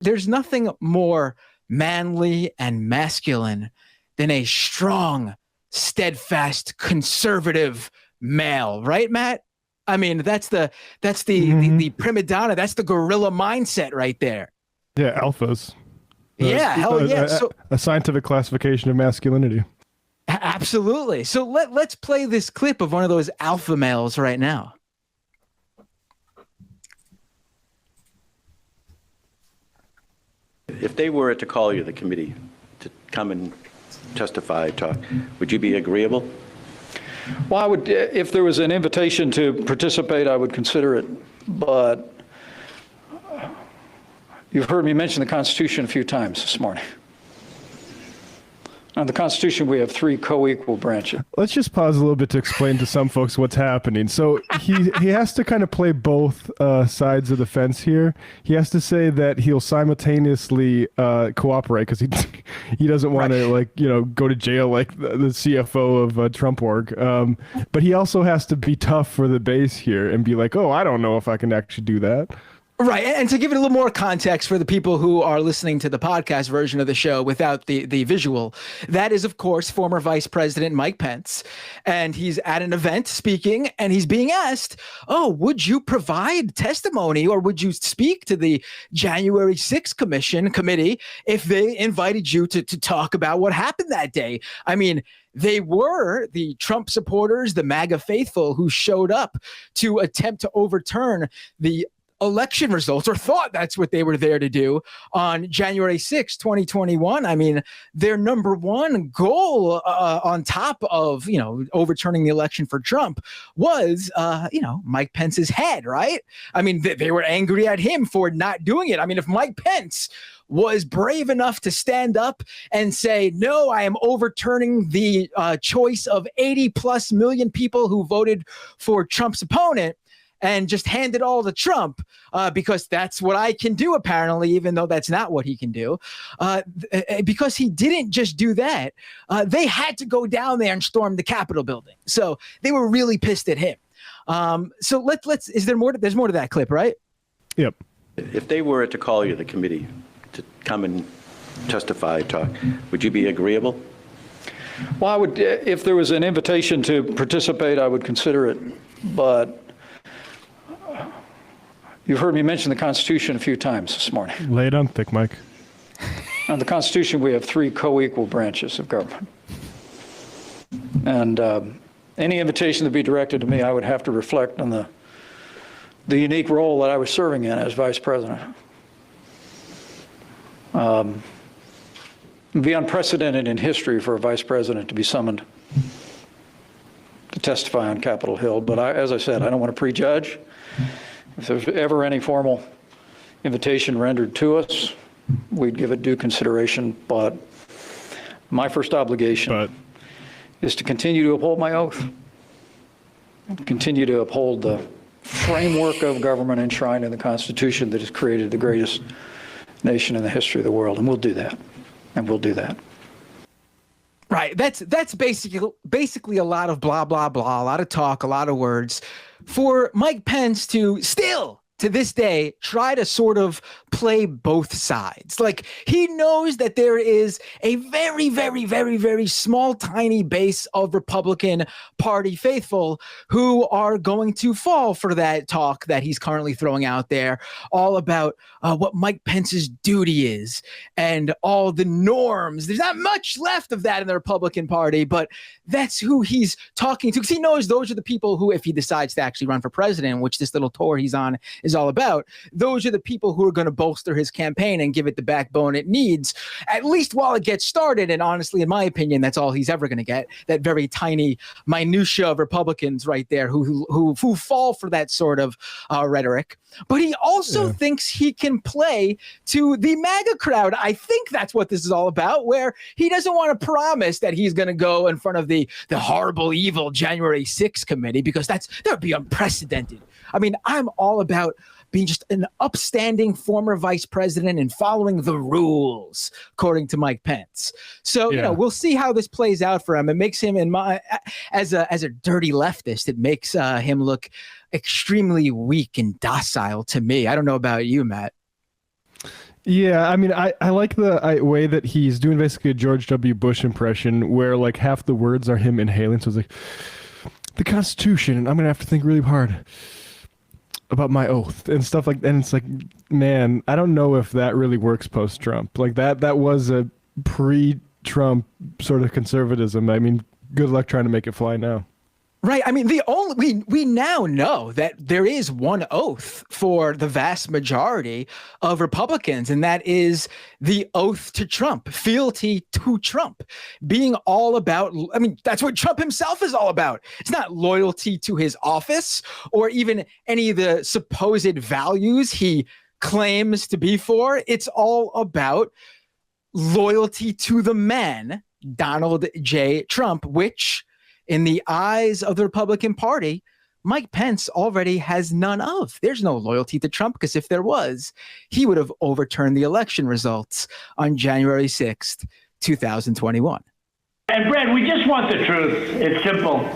there's nothing more manly and masculine than a strong, steadfast, conservative male, right, Matt? I mean, that's the prima donna, that's the gorilla mindset right there. Yeah, alphas. Yeah, hell yeah. So a scientific classification of masculinity. Absolutely. So let's play this clip of one of those alpha males right now. If they were to call you, the committee, to come and testify, talk, would you be agreeable? Well, I would, if there was an invitation to participate, I would consider it. But you've heard me mention the Constitution a few times this morning. On the Constitution, we have 3 co-equal branches. Let's just pause a little bit to explain to some folks what's happening. So he has to kind of play both sides of the fence here. He has to say that he'll simultaneously cooperate because he doesn't want to go to jail like the CFO of Trump org. But he also has to be tough for the base here and be like, oh, I don't know if I can actually do that. Right. And to give it a little more context for the people who are listening to the podcast version of the show without the visual, that is, of course, former Vice President Mike Pence. And he's at an event speaking and he's being asked, oh, would you provide testimony or would you speak to the January 6th committee if they invited you to talk about what happened that day? I mean, they were the Trump supporters, the MAGA faithful who showed up to attempt to overturn the election results, or thought that's what they were there to do on January 6, 2021. I mean, their number one goal on top of, overturning the election for Trump was, Mike Pence's head, right? I mean, they were angry at him for not doing it. I mean, if Mike Pence was brave enough to stand up and say, no, I am overturning the choice of 80 plus million people who voted for Trump's opponent, and just hand it all to Trump because that's what I can do, apparently, even though that's not what he can do. Because he didn't just do that. They had to go down there and storm the Capitol building. So they were really pissed at him. So there's more to that clip, right? Yep. If they were to call you, the committee, to come and testify, talk, would you be agreeable? Well, I would, if there was an invitation to participate, I would consider it. But you've heard me mention the Constitution a few times this morning. Lay it on thick, Mike. On the Constitution, we have 3 co-equal branches of government. And any invitation to be directed to me, I would have to reflect on the unique role that I was serving in as Vice President. It would be unprecedented in history for a Vice President to be summoned to testify on Capitol Hill. But as I said, I don't want to prejudge. If there's ever any formal invitation rendered to us, we'd give it due consideration. But my first obligation is to continue to uphold my oath, continue to uphold the framework of government enshrined in the Constitution that has created the greatest nation in the history of the world. And we'll do that. And we'll do that. Right. That's basically a lot of blah, blah, blah, a lot of talk, a lot of words for Mike Pence to still, to this day, try to sort of play both sides. Like, he knows that there is a very, very, very, very small, tiny base of Republican Party faithful who are going to fall for that talk that he's currently throwing out there, all about what Mike Pence's duty is and all the norms. There's not much left of that in the Republican Party, but that's who he's talking to, because he knows those are the people who, if he decides to actually run for president, which this little tour he's on is all about, those are the people who are going to bolster his campaign and give it the backbone it needs, at least while it gets started. And honestly, in my opinion, that's all he's ever going to get, that very tiny minutia of Republicans right there who fall for that sort of rhetoric. But he also thinks he can play to the MAGA crowd. I think that's what this is all about, where he doesn't want to promise that he's going to go in front of the horrible, evil January 6th committee, because that would be unprecedented. I mean, I'm all about being just an upstanding former vice president and following the rules, according to Mike Pence. So, we'll see how this plays out for him. It makes him, as a dirty leftist, it makes him look extremely weak and docile to me. I don't know about you, Matt. Yeah, I mean, I like the way that he's doing basically a George W. Bush impression where like half the words are him inhaling. So it's like, the Constitution, and I'm going to have to think really hard about my oath and stuff like that. And it's like, man, I don't know if that really works post-Trump. Like that was a pre-Trump sort of conservatism. I mean, good luck trying to make it fly now. Right. I mean, we now know that there is one oath for the vast majority of Republicans, and that is the oath to Trump, fealty to Trump, being all about. I mean, that's what Trump himself is all about. It's not loyalty to his office or even any of the supposed values he claims to be for. It's all about loyalty to the man, Donald J. Trump, which, in the eyes of the Republican Party, Mike Pence already has none of. There's no loyalty to Trump, because if there was, he would have overturned the election results on January 6th, 2021. And Brad, we just want the truth. It's simple.